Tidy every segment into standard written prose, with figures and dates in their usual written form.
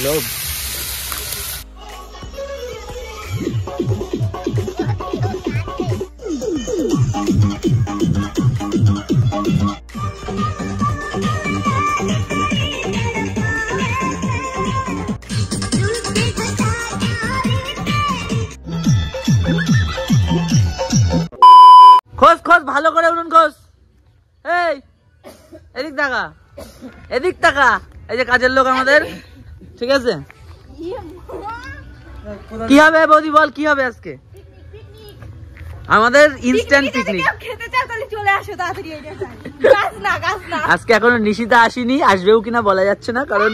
লোভ। খোঁজ খোঁজ ভালো করে উনুন খোঁজ। এই এদিক টাকা, এদিক টাকা। এই যে কাজের লোক আমাদের, ঠিক আছে? কি হবে বৌদি বল, কি হবে আজকে? আমাদের ইনস্ট্যান্ট পিকনিক। আজকে এখনো নিশিতা আসেনি, আসবেও কিনা বলা যাচ্ছে না, কারণ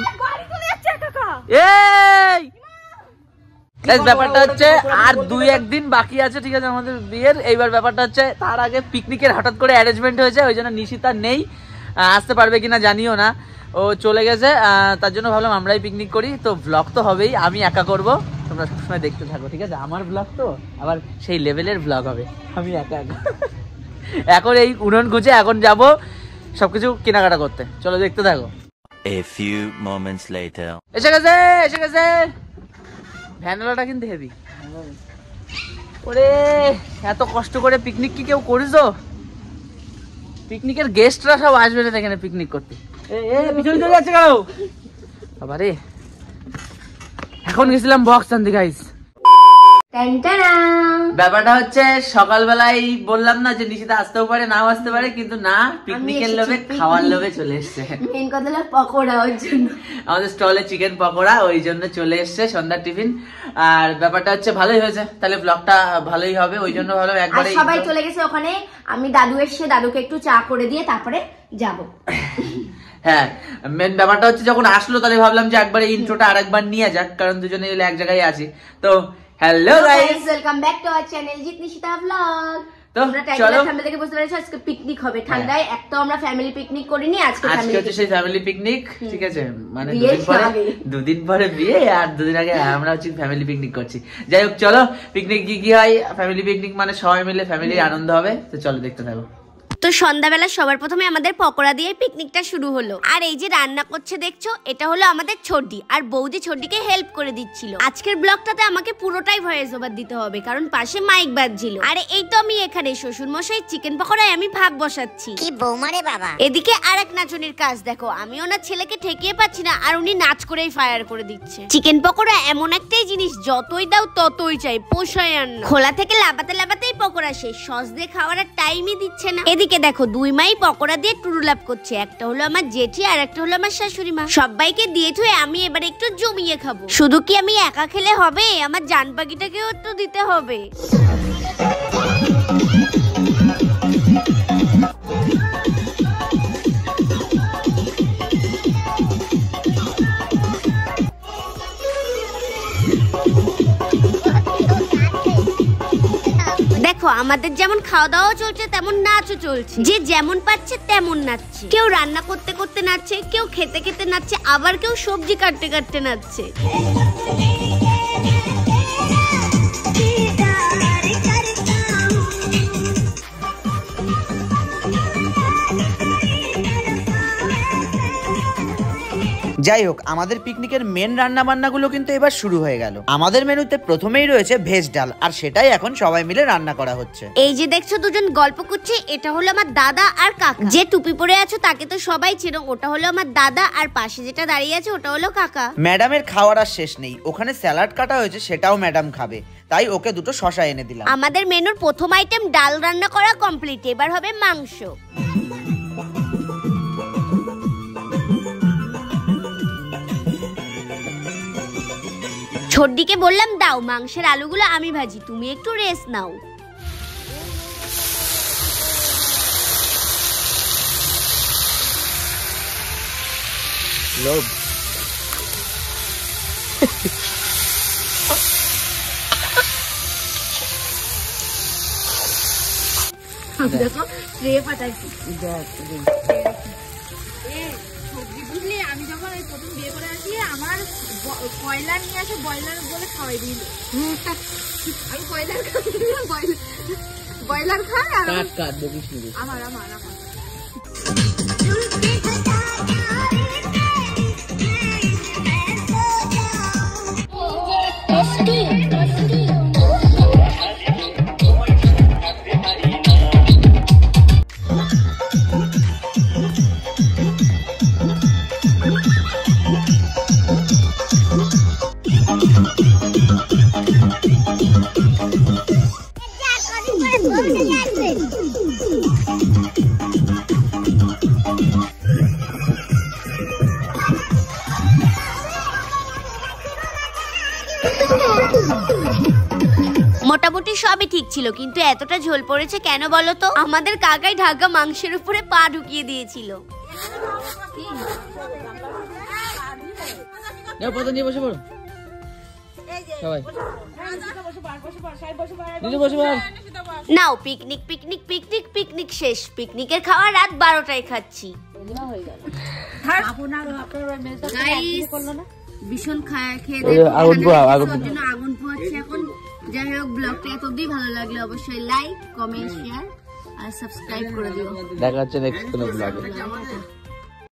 এই ব্যাপারটা হচ্ছে আর 2-1 দিন বাকি আছে, ঠিক আছে, আমাদের বিয়ের। এইবার ব্যাপারটা হচ্ছে তার আগে পিকনিকের হঠাৎ করে অ্যারেঞ্জমেন্ট হয়েছে, ওই জন্য নিশিতা নেই, আসতে পারবে কিনা জানিও না, ও চলে গেছে। তার জন্য ভাবলাম আমরাই পিকনিক করি। তো ব্লগ তো হবেই, আমি একা করব, তোমরা সবসময় দেখতে থাকো, ঠিক আছে? আমার ব্লগ তো আবার সেই লেভেলের ব্লগ হবে, আমি একা একা। এখন এই উনুন খুঁজে এখন যাব সবকিছু কেনাকাটা করতে, চলো দেখতে থাকো। A few moments later. এসে গেছে, এসে গেছে। ভ্যানওয়ালাটা কিন্তু হেভি। ওরে এত কষ্ট করে পিকনিক কি কেউ করিস? পিকনিকের গেস্টরা সব আসবে না এখানে পিকনিক করতে। পিছনে চলে যাচ্ছে কেন বাবারে? এখন গেছিলাম বক্স আনতে গাইস। ব্যাপারটা হচ্ছে সকালবেলায় বললাম না যে নিশিতা আসতেও পারে নাও আসতে পারে, কিন্তু না, পিকনিকের লোভে খাওয়ার লোভে চলে এসছে। মেন কথা হলো পকোড়া, ওর জন্য আমাদের স্টলে চিকেন পকোড়া, ওই জন্য চলে এসছে সন্ধ্যার টিফিন। আর ব্যাপারটা হচ্ছে ভালোই হয়েছে, তাহলে ব্লগটা ভালোই হবে, ওই জন্য ভালো একবারে সবাই চলে গেছে ওখানে। আমি দাদু এসে দাদুকে একটু চা করে দিয়ে তারপরে যাব। হ্যাঁ, মেন ব্যাপারটা হচ্ছে যখন আসলো তাহলে ভাবলাম যে একবারে ইন্ট্রোটা আরেকবার নিয়ে যাক, কারণ দুজনে মিলে এক জায়গায় আছি। তো hello guys, welcome back to our channel Jeet Nishita blog. তোমরা টাইটেল থাম্বনেল দেখে বুঝতে পেরেছো আজকে পিকনিক হবে ঠান্ডায়। একটা আমরা ফ্যামিলি পিকনিক করিনি, আজকে হচ্ছে সেই ফ্যামিলি পিকনিক, ঠিক আছে? মানে দুদিন পরে বিয়ে আর 2 দিন আগে আমরা হচ্ছে ফ্যামিলি পিকনিক করছি। যাই হোক চলো, পিকনিক কি হয়, ফ্যামিলি পিকনিক মানে সবাই মিলে ফ্যামিলির আনন্দ হবে। তো চলো দেখতে থাকো। তো সন্ধ্যাবেলা সবার প্রথমে আমাদের পকোড়া দিয়ে পিকনিকটা শুরু হলো। আর এই যে রান্না করছে দেখছো, এটা হলো আমাদের ছোটি, আর বৌদি ছোটিকে হেল্প করে দিচ্ছিল। আজকের ব্লগটাতে আমাকে পুরোটাই ভয়েস ওভার দিতে হবে, কারণ পাশে মাইক বাজছিল। আর এই তো আমি এখানে শ্বশুর মশাই চিকেন পকোড়ায় আমি ভাগ বসাচ্ছি। কি বৌমারে বাবা! এদিকে আরেক নাচনির কাজ দেখো, আমি ওনার ছেলেকে ঠেকিয়ে পাচ্ছি না, আর উনি নাচ করেই ফায়ার করে দিচ্ছে। চিকেন পকোড়া এমন একটাই জিনিস, যতই দাও ততই চাই, পোষায় আর না। খোলা থেকে লাবাতে লাবাতেই পকোড়া শেষ, সস দিয়ে খাওয়ার টাইমই দিচ্ছে না। এদিকে দেখো 2 মাই পকোড়া দিয়ে টুরুলাপ করছে, একটা হলো আমার জেঠি আর একটা হলো আমার শাশুড়ি মা। সবাইকে দিয়ে থুয়ে আমি এবার একটু জমিয়ে খাবো। শুধু কি আমি একা খেলে হবে, আমার জান পাখিটাকেও একটু দিতে হবে। দেখো আমাদের যেমন খাওয়া দাওয়া চলছে তেমন নাচও চলছে, যে যেমন পাচ্ছে তেমন নাচছে। কেউ রান্না করতে করতে নাচছে, কেউ খেতে খেতে নাচছে, আবার কেউ সবজি কাটতে কাটতে নাচছে। যাই হোক, আমাদের পিকনিকের মেন রান্না বান্নাগুলো কিন্তু এবার শুরু হয়ে গেল। আমাদের মেনুতে প্রথমেই রয়েছে ভেজ ডাল, আর সেটাই এখন সবাই মিলে রান্না করা হচ্ছে। এই যে দেখছো দুজন গল্প করছে, এটা হলো আমার দাদা আর কাকা। যে টুপি পরে আছো তাকে তো সবাই চেনো, ওটা হলো আমার দাদা, আর পাশে যেটা দাঁড়িয়ে আছে ওটা হলো কাকা। ম্যাডামের খাওয়ার আর শেষ নেই, ওখানে স্যালাড কাটা হয়েছে, সেটাও ম্যাডাম খাবে, তাই ওকে 2টো শসা এনে দিলাম। আমাদের মেনুর প্রথম আইটেম ডাল রান্না করা কমপ্লিট, এবার হবে মাংস। ছোটদিকে বললাম দাও মাংসের আলুগুলো আমি ভাজি, তুমি একটু রেস্ট নাও। লোভ। দেখো স্প্রে ফাটাইছি। বুঝলি আমি যখন প্রথম বিয়ে করে আসি আমার কয়লার নিয়ে আসে, ব্রয়লার বলে খাওয়াই দিল। আমি ব্রয়লার খাই আর আমার মোটামুটি সবই ঠিক ছিল, কিন্তু এতটা ঝোল পড়েছে কেন বলো তো? আমাদের কাকাই ঢাকা মাংসের উপরে পা ঢুকিয়ে দিয়েছিল। নিয়ে বসে পড়ো সবাই। নাও পিকনিক পিকনিক পিকনিক পিকনিক শেষ। পিকনিকের খাওয়া রাত 12টায় খাচ্ছি। ভীষণ আগুন পোহাচ্ছি এখন। যাই হোক, ব্লগটা এত অব্দি ভালো লাগলে অবশ্যই লাইক, কমেন্ট, শেয়ার আর সাবস্ক্রাইব করে দিও। দেখা হচ্ছে নেক্সট কোনো ব্লগে।